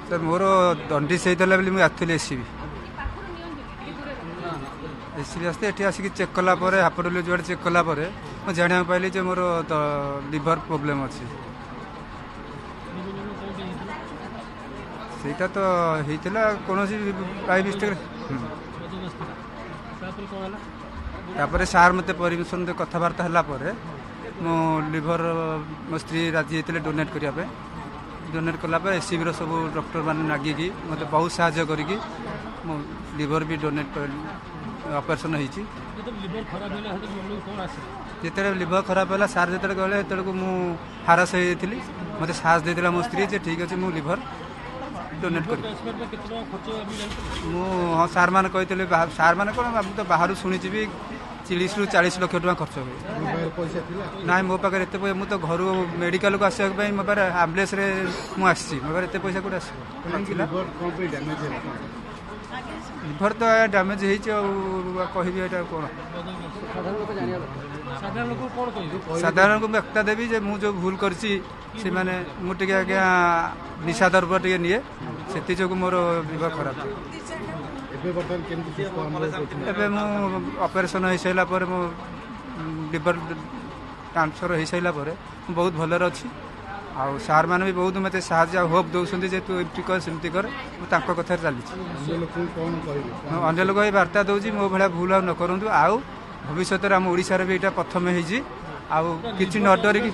Sir मोर दंडिस होता बोली मुझे आसती एससीबी आसते ये आसिक चेक कलापर हापडब्ल्यू जो चेक कलापर मुझे जाना पाइली जे मोर लिभर प्रोब्लेम अच्छी सेटा तो होता कौन बाई मिस्टेक सार मत परमिशन कथबार्ता है मो लिभर मो स्त्री राजी होते डोनेट करने डोनेट कलापर एससीबी सब डॉक्टर मैंने नागिकी मत बहुत साहय करी मो लिभर भी डोनेट ऑपरेशन होती जिते लिभर खराब है सार जो गले से मुझे हारास होती मत साहस देता मो स्त्री जे ठीक अच्छे मुझे लिभर डोनेट कर हाँ सार मैंने कहते सार मैंने कौन तो बाहर शुणी 30 ରୁ 40 ଲକ୍ଷ ଟଙ୍କା ଖର୍ଚ୍ଚ ହୁଏ ନାଇଁ ମୋ ପାଖରେ ଏତେ ପଇସା ମୁଁ ତ ଘରୁ ମେଡିକାଲକୁ ଆସିବା ପାଇଁ ମୋ ପାଖରେ ଆମ୍ବୁଲାନ୍ସରେ ମୁଁ ଆସିଛି ମୋ ପାଖରେ ଏତେ ପଇସା କୋଉଠି ଆସିବ लिभर तो डैमेज ହେଇଛି ଆଉ କହିବି ଏଟା କ'ଣ ସାଧାରଣ ଲୋକଙ୍କୁ ବ୍ୟାଖ୍ୟା ଦେବି ଯେ ମୁଁ ଯେଉଁ ଭୁଲ କରିଛି ସେମାନେ ମୁଁ ଟିକେ ଆଜ୍ଞା ନିଶା ଦ୍ରବ୍ୟ ଟିକେ ନିଏ ସେଥି ଯୋଗୁଁ ମୋର लिभर ଖରାପ ଏବେ ମୁଁ ଅପରେସନ ହେଇସାରିଲା ପରେ ମୋ लिभर ट्रांसफर ହେଇସାରିଲା ପରେ ମୁଁ ବହୁତ ଭଲରେ ଅଛି ଆଉ ସାର୍ ମାନେ ବି ବହୁତ ମୋତେ ସାହାଯ୍ୟ ଆଉ ହୋପ୍ ଦେଉଛନ୍ତି ଯେ ତୁ ଏମିତି କର ସେମିତି କର ମୁଁ ତାଙ୍କ କଥାରେ ଚାଲିଛି ଅନ୍ୟ ଲୋକ ଏଇ ବାର୍ତ୍ତା ଦେଉଛି ମୋ ଭଳିଆ ଭୁଲ ଆଉ ନ କରନ୍ତୁ ଆଉ ଭବିଷ୍ୟତରେ ଆମ ଓଡ଼ିଶାରେ ବି ଏଇଟା ପ୍ରଥମେ ହେଇଛି ଆଉ କିଛି ନ ଡରିକି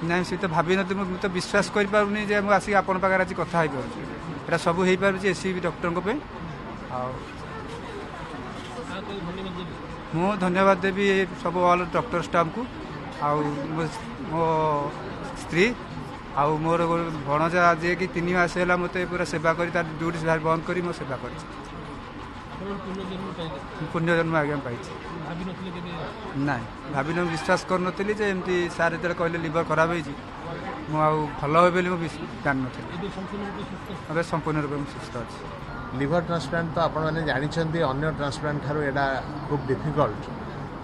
ନାଇଁ ସେ ତ ଭାବିନଥିଲି ମୁଁ ତ ବିଶ୍ୱାସ କରିପାରୁନି ଯେ ମୁଁ ଆସିକି ଆପଣଙ୍କ ପାଖରେ ଆଜି କଥା ହେଇପାରୁଛି ଏଇଟା ସବୁ ହେଇପାରୁଛି ଏସସିବି ଡକ୍ଟରଙ୍କ ପାଇଁ ଆଉ ମୁଁ ଧନ୍ୟବାଦ ଦେବି ସବୁ ଅଲ୍ ଡକ୍ଟର ଷ୍ଟାଫଙ୍କୁ ଆଉ ମୋ ସ୍ତ୍ରୀ ଆଉ ମୋର ଭଣଜା ଯିଏକି 3 ମାସ ହେଲା ମୋତେ ପୁରା ସେବା କରି ତାର ଡ୍ୟୁଟି ବନ୍ଦ କରି ମୋ ସେବା କରିଛି ପୁଣ୍ୟଜନ୍ମ ଆଜ୍ଞା ପାଇଛି ନାଇଁ ଭାବିନ ବିଶ୍ୱାସ କରୁନଥିଲି ଯେ ଏମିତି ସାର୍ ଯେତେବେଳେ କହିଲେ लिभर ଖରାପ ହେଇଛି ମୁଁ ଆଉ ଭଲ ହେବ ବୋଲି ମୁଁ ଜାଣିନଥିଲି ଏବେ ସମ୍ପୂର୍ଣ୍ଣ ରୂପେ ମୁଁ ସୁସ୍ଥ ଅଛି लिभर ट्रांसप्लांट तो आपण मैंने जानी अन्य ट्रांसप्लांट ठार यहाँ खूब डिफिकल्ट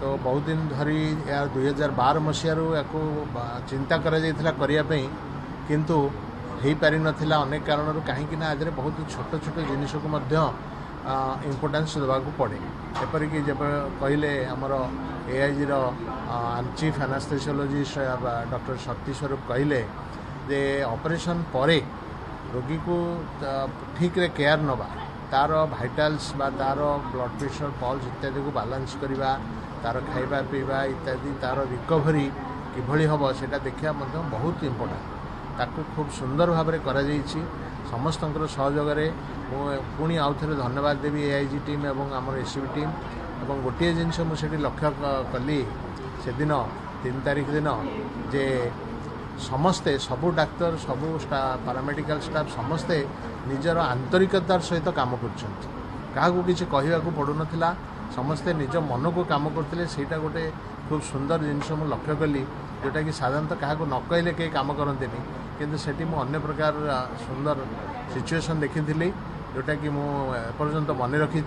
तो बहुत दिन धरी यार 2012 मसीह या चिंता करने किंतु हो पारि नथिला अनेक कारण कहीं आज बहुत छोट छोट जिनिस को इम्पोर्टेंस देवाक पड़े एपरिक जब कहले आमर एआईजी चीफ एनास्थेसियोलॉजिस्ट डॉक्टर शक्ति स्वरूप कहले जे ऑपरेशन परे रोगी को ठीक रे केयर नवा तार भाइटाल्स बा तार ब्लड प्रेशर पल्स इत्यादि को बैलेंस करवा तार खाइबा पीवा इत्यादि तार रिकवरी किभली हम सेटा देखा बहुत इम्पोर्टेंट ताको खूब सुंदर भाव में करा जाइछि समस्तंकर सहयोग पुणी आउ थे धन्यवाद देवी एआईजी टीम एवं आमर एससीबी टीम एवं गोटे जिनस मुझे लक्ष्य कली से दिन 3 तारिख दिन जे समस्ते सबू डाक्तर सबू पारामेडिकल स्टाफ समस्ते निजर आंतरिकतार सहित काम कर पड़ू ना समस्ते निज मन को काम करते ସେଇଟା गोटे खूब सुंदर जिनस मु लक्ष्य कली जोटा कि साधारणतः क्या न कहले कई काम करते किंतु सेठी मु अन्य प्रकार सुंदर सिचुएशन देखी जोटा कि मुझे मन रखी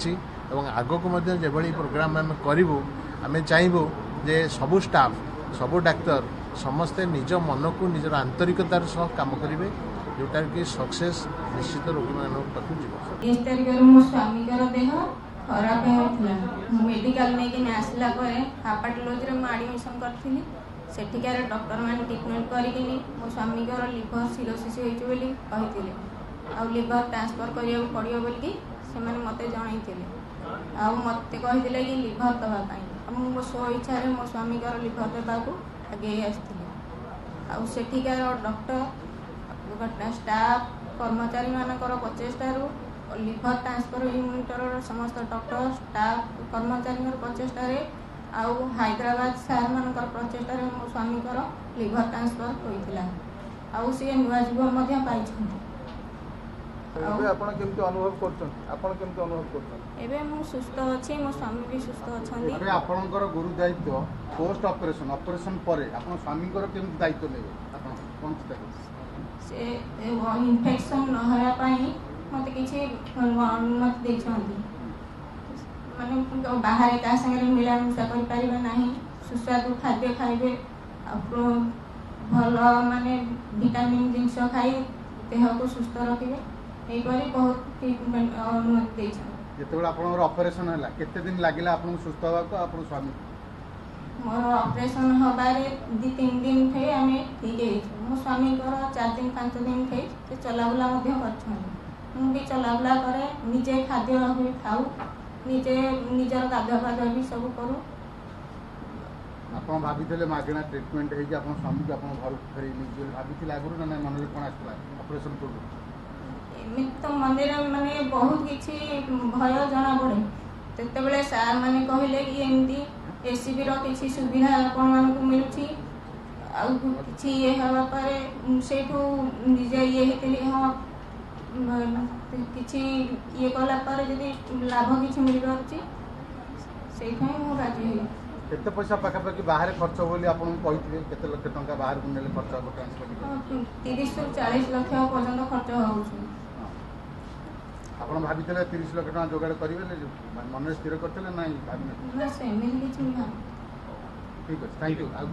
आग को जो प्रोग्राम आम करूँ आम चाहबू जे सबू स्टाफ सबू डाक्तर समस्ते निज मन को निजर आंतरिकतार सह काम करेंगे जोटा कि सक्सेस निश्चित रोगी मान पाक खराब मेडिकल नहीं आसला हापाटोलोजी में आडमिशन करी सेठिकार डॉक्टर मैंने ट्रिटमेंट करी मो स्वामी लिभर सिरोसिस होती आउ लिभर ट्रांसफर करा पड़ो बोलिकी से मत जनते मत कहते कि लिभर दवापाई मो स्व इच्छा मो स्वामी लिभर देवाक आगे आठिकार डॉक्टर स्टाफ कर्मचारी मानकर प्रचेष्टार लिभर ट्रांसफर यूनिटर समस्त डॉक्टर स्टाफ कर्मचारी प्रचेष्टार आउ हैदराबाद सार मान प्रचेष्टार मो स्वामी लिभर ट्रांसफर होता आउ सी नुआ जीवन पाई एबे मु सुस्थ अच्छी मो स्वामी भी सुस्थ अच्छा गुरु दायित्व पोस्ट ऑपरेशन ऑपरेशन परे आपन स्वामी केमती दायित्व लेबे आपन कोन से इन्फेक्शन न होया पाई मते किछि अनुमति देछंती माने बाहर का संगे मिलामिशा कर पारिबा नाही सुस्वादु खाद्य खाइबे ଭଲ ମାନେ ଭିଟାମିନ୍ ଜିନିଷ ଖାଇ ଦେହକୁ ସୁସ୍ଥ ରଖିବେ ଏହିପରି ବହୁତ ଟ୍ରିଟମେଣ୍ଟ ଅନୁମତି ଦେଇଛନ୍ତି। ଯେତେବେଳେ ଆପଣଙ୍କର ଅପରେସନ୍ ହେଲା କେତେ ଦିନ ଲାଗିଲା ଆପଣଙ୍କୁ ସୁସ୍ଥ ହେବାକୁ ଆପଣ ସ୍ୱାମୀ? ମୋର ଅପରେସନ୍ ହେବାରେ 2-3 ଦିନ ଥଇ ଆମେ ଠିକ୍ ହେଇଛୁ। ମୋ ସ୍ୱାମୀଙ୍କର 4-5 ଦିନ ଥଇ ସେ ଚଲାବୁଲା ମଧ୍ୟ କରିଛନ୍ତି। ମୁଁ ବି ଚଲାବୁଲା କରେ, ନିଜେ ଖାଦ୍ୟ ବି ଖାଉ, ନିଜେ ନିଜର ଗାଧୁଆ ପାଧୁଆ ବି ସବୁ କରୁ। ଆପଣ ଭାବିଥିଲେ ମାଗଣା ଟ୍ରିଟମେଣ୍ଟ ହେଇକି ଆପଣ ସ୍ୱାମୀକୁ ଆପଣ ଘରକୁ ଫେରେଇ ନେଇଯିବେ ବୋଲି ଭାବିଥିଲେ ଆଗରୁ ନା ନାଇଁ? ମନରେ କ'ଣ ଆସିଥିଲା ଅପରେସନ୍ ପୂର୍ବରୁ? ଏମିତି ତ ମନ୍ଦିର ମାନେ ବହୁତ କିଛି ଭୟ ଜଣାପଡ଼େ। ସେତେବେଳେ ସାର୍ ମାନେ କହିଲେ କି ଏମିତି ଏସିବିର କିଛି ସୁବିଧା ଆପଣମାନଙ୍କୁ ମିଳୁଛି, ଆଉ କିଛି ଇଏ ହେବା ପରେ ସେଇଠୁ ନିଜେ ଇଏ ହେଇଥିଲି ହଁ କିଛି ଇଏ କଲା ପରେ ଯଦି ଲାଭ କିଛି ମିଳିପାରୁଛି ସେଇଥିପାଇଁ ମୁଁ ରାଜି ହେଲି। କେତେ ପଇସା ପାଖାପାଖି ବାହାରେ ଖର୍ଚ୍ଚ ବୋଲି ଆପଣଙ୍କୁ କହିଥିବେ? କେତେ ଲକ୍ଷ ଟଙ୍କା ବାହାରକୁ ନେଲେ ଖର୍ଚ୍ଚ ହେବ ଟ୍ରାନ୍ସଫର? 30ରୁ 40 ଲକ୍ଷ ପର୍ଯ୍ୟନ୍ତ ଖର୍ଚ୍ଚ ହେଉଛି। ଆପଣ ଭାବିଥିଲେ 30 ଲକ୍ଷ ଟଙ୍କା ଯୋଗାଡ଼ କରିବେ ମନରେ ସ୍ଥିର କରିଥିଲେ ନାଇଁ ଭାବିନଥିଲେ? ନା ସେମିତି କିଛି ନାହିଁ। ଠିକ୍ ଅଛି, ଥ୍ୟାଙ୍କ ୟୁ। ଆଉ